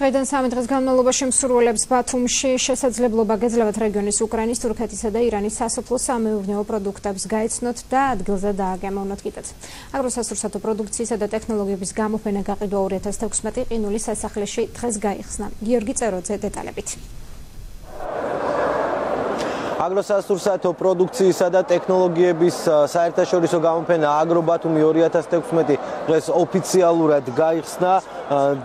დღეიდან 3 დღის განმავლობაში მსურველებს ბათუმში შესაძლებლობა გეძლევათ რეგიონის უკრაინის, თურქეთისა და ირანის სასოფლო-სამეურნეო პროდუქტებს გაეცნოთ და ადგილზე დააგემოვნოთ კიდეც. აგროსასურსათო პროდუქციისა და ტექნოლოგიების გამოფენა გაყიდვა 2016 ყინულის სასახლეში დღეს გაიხსნა. გიორგი წეროძე დეტალებით. აგროსასურსათო პროდუქციისა და ტექნოლოგიების საერთაშორისო გამოფენა აგრობათუმი 2016 დღეს ოფიციალურად გაიხსნა.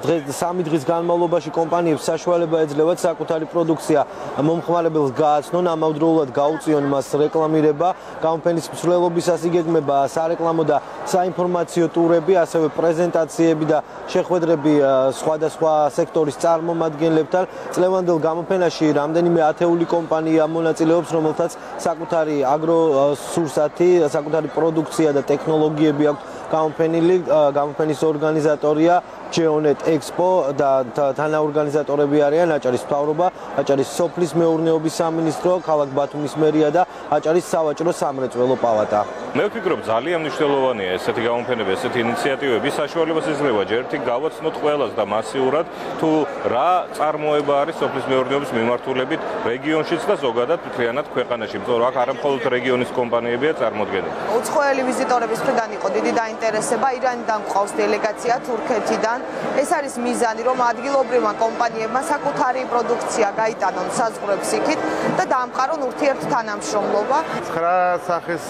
დღეს 3 დღის განმავლობაში კომპანიებს საშუალება ეძლევათ საკუთარი პროდუქცია მომხმარებელს გააცნონ, ამავდროულად გაუწიონ მას რეკლამირება. გამოფენის მსვლელობისას იგეგმება სარეკლამო და საინფორმაციო ტურები, ასევე პრეზენტაციები და შეხვედრები სხვადასხვა სექტორის წარმომადგენლებთან. წლევანდელ გამოფენაში რამდენიმე ათეული კომპანია მონაწილეობს, რომელთაც საკუთარი აგროსურსათი, საკუთარი პროდუქცია და ტექნოლოგიები აქვს გამოფენილი. გამოფენის ორგანიზატორია Geonet Expo და თანაორგანიზატორები არიან აჭარის მთავრობა, აჭარის სოფლის მეურნეობის სამინისტრო, ქალაქ ბათუმის მერია და აჭარის სავაჭრო სამრეწველო პალატა. მე ვფიქრობ ძალიან მნიშვნელოვანია ესეთი გამოფენები, ესეთი ინიციატივები, საშუალებას ეძლევა ჯერ ერთი გავაცნოთ ყველას და მასიურად თუ რა წარმოება არის სოფლის მეურნეობის მიმართულებით რეგიონშიც და ზოგადად მთლიანად ქვეყანაში, იმიტომ რომ აქ არა მხოლოდ რეგიონის კომპანიებია წარმოდგენილი. უცხოელი ვიზიტორების მხრიდან იყო დიდი დაინტერესება, ირანიდან გვყავს დელეგაცია, თურქეთიდან. ეს არის მიზანი, რომ ადგილობრივმა კომპანიებმა საკუთარი პროდუქცია გაიტანონ საზღვრებს იქით და დაამყარონ ურთიერთთანამშრომლობა. 9 სახის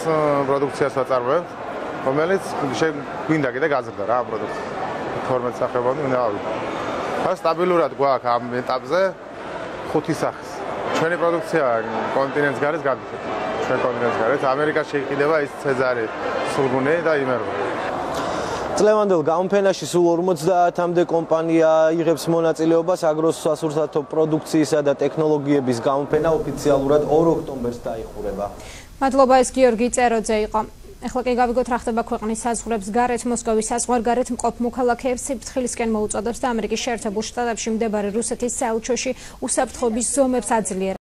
პროდუქციას ვაწარმოებთ, რომელიც გვინდა კიდე გაზრდა რა პროდუქცია. 12 სახეობანი უნდა ავიდე. და სტაბილურად გვაქვს ამ ეტაპზე 5 სახის. ჩვენი პროდუქცია კონტინენტს გარეთ გადადის. ჩვენ კონტინენტს გარეთ ამერიკაში იყიდება ის ცეზარი, სულგუნე და იმერვა. წლევანდელ გამოფენაში სულ 50-მდე კომპანია იღებს მონაწილეობას. აგროსასურსათო პროდუქციისა და ტექნოლოგიების გამოფენა ოფიციალურად 2 ოქტომბერს დაიხურება. მადლობა, ეს გიორგი წეროძე იყო. ეხლა კი გავიგოთ რა ხდება ქვეყნის საზღვრებს გარეთ. მოსკოვის საზღვარგარეთ მყოფ მოქალაქეებს სიფრთხილისკენ მოუწოდებს და ამერიკის შეერთებულ შტატებში მდებარე რუსეთის საელჩოში უსაფრთხოების ზომებს აძლიერებს.